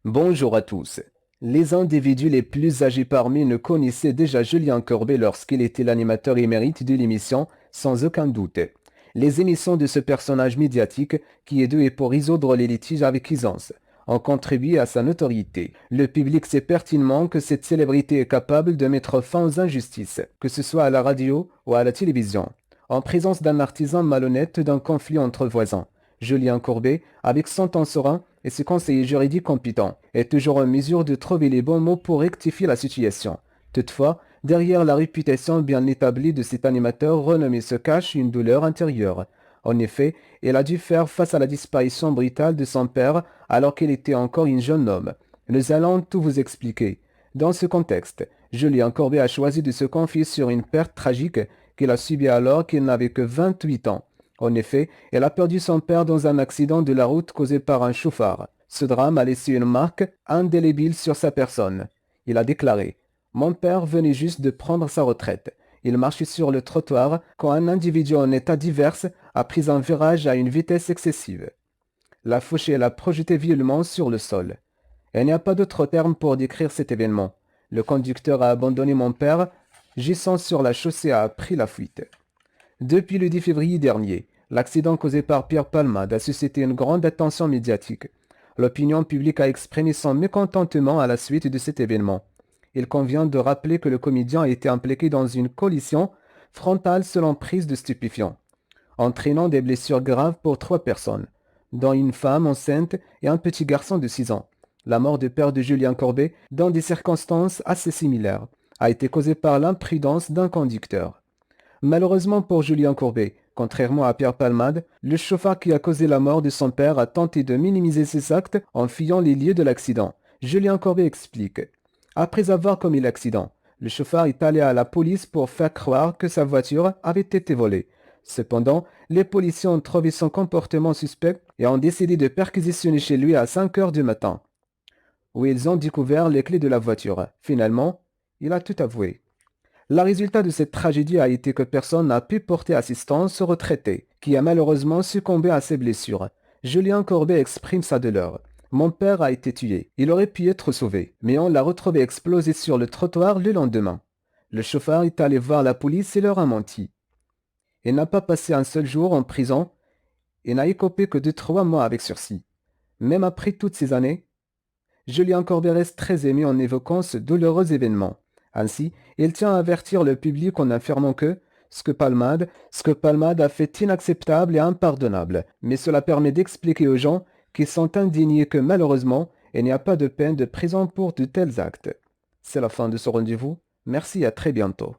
Bonjour à tous. Les individus les plus âgés parmi nous connaissaient déjà Julien Courbet lorsqu'il était l'animateur émérite de l'émission, sans aucun doute. Les émissions de ce personnage médiatique, qui est doué pour résoudre les litiges avec aisance, ont contribué à sa notoriété. Le public sait pertinemment que cette célébrité est capable de mettre fin aux injustices, que ce soit à la radio ou à la télévision. En présence d'un artisan malhonnête d'un conflit entre voisins, Julien Courbet, avec son temps serein et ses conseillers juridiques compétents, est toujours en mesure de trouver les bons mots pour rectifier la situation. Toutefois, derrière la réputation bien établie de cet animateur renommé se cache une douleur intérieure. En effet, il a dû faire face à la disparition brutale de son père alors qu'il était encore un jeune homme. Nous allons tout vous expliquer. Dans ce contexte, Julien Courbet a choisi de se confier sur une perte tragique qu'il a subie alors qu'il n'avait que 28 ans. En effet, elle a perdu son père dans un accident de la route causé par un chauffard. Ce drame a laissé une marque indélébile sur sa personne. Il a déclaré: Mon père venait juste de prendre sa retraite. Il marchait sur le trottoir quand un individu en état divers a pris un virage à une vitesse excessive. L'a fauché et l'a projeté violemment sur le sol. Il n'y a pas d'autre terme pour décrire cet événement. Le conducteur a abandonné mon père, gissant sur la chaussée a pris la fuite. Depuis le 10 février dernier, l'accident causé par Pierre Palmade a suscité une grande attention médiatique. L'opinion publique a exprimé son mécontentement à la suite de cet événement. Il convient de rappeler que le comédien a été impliqué dans une collision frontale selon prise de stupéfiants, entraînant des blessures graves pour 3 personnes, dont une femme enceinte et un petit garçon de 6 ans. La mort du père de Julien Courbet, dans des circonstances assez similaires, a été causée par l'imprudence d'un conducteur. Malheureusement pour Julien Courbet, contrairement à Pierre Palmade, le chauffard qui a causé la mort de son père a tenté de minimiser ses actes en fuyant les lieux de l'accident. Julien Courbet explique: Après avoir commis l'accident, le chauffard est allé à la police pour faire croire que sa voiture avait été volée. Cependant, les policiers ont trouvé son comportement suspect et ont décidé de perquisitionner chez lui à 5 heures du matin, où ils ont découvert les clés de la voiture. Finalement, il a tout avoué. Le résultat de cette tragédie a été que personne n'a pu porter assistance au retraité, qui a malheureusement succombé à ses blessures. Julien Courbet exprime sa douleur. Mon père a été tué. Il aurait pu être sauvé, mais on l'a retrouvé explosé sur le trottoir le lendemain. Le chauffeur est allé voir la police et leur a menti. Il n'a pas passé un seul jour en prison et n'a écopé que de 3 mois avec sursis. Même après toutes ces années, Julien Courbet reste très ému en évoquant ce douloureux événement. Ainsi, il tient à avertir le public en affirmant que ce que Palmade a fait inacceptable et impardonnable, mais cela permet d'expliquer aux gens qui sont indignés que malheureusement, il n'y a pas de peine de prison pour de tels actes. C'est la fin de ce rendez-vous. Merci et à très bientôt.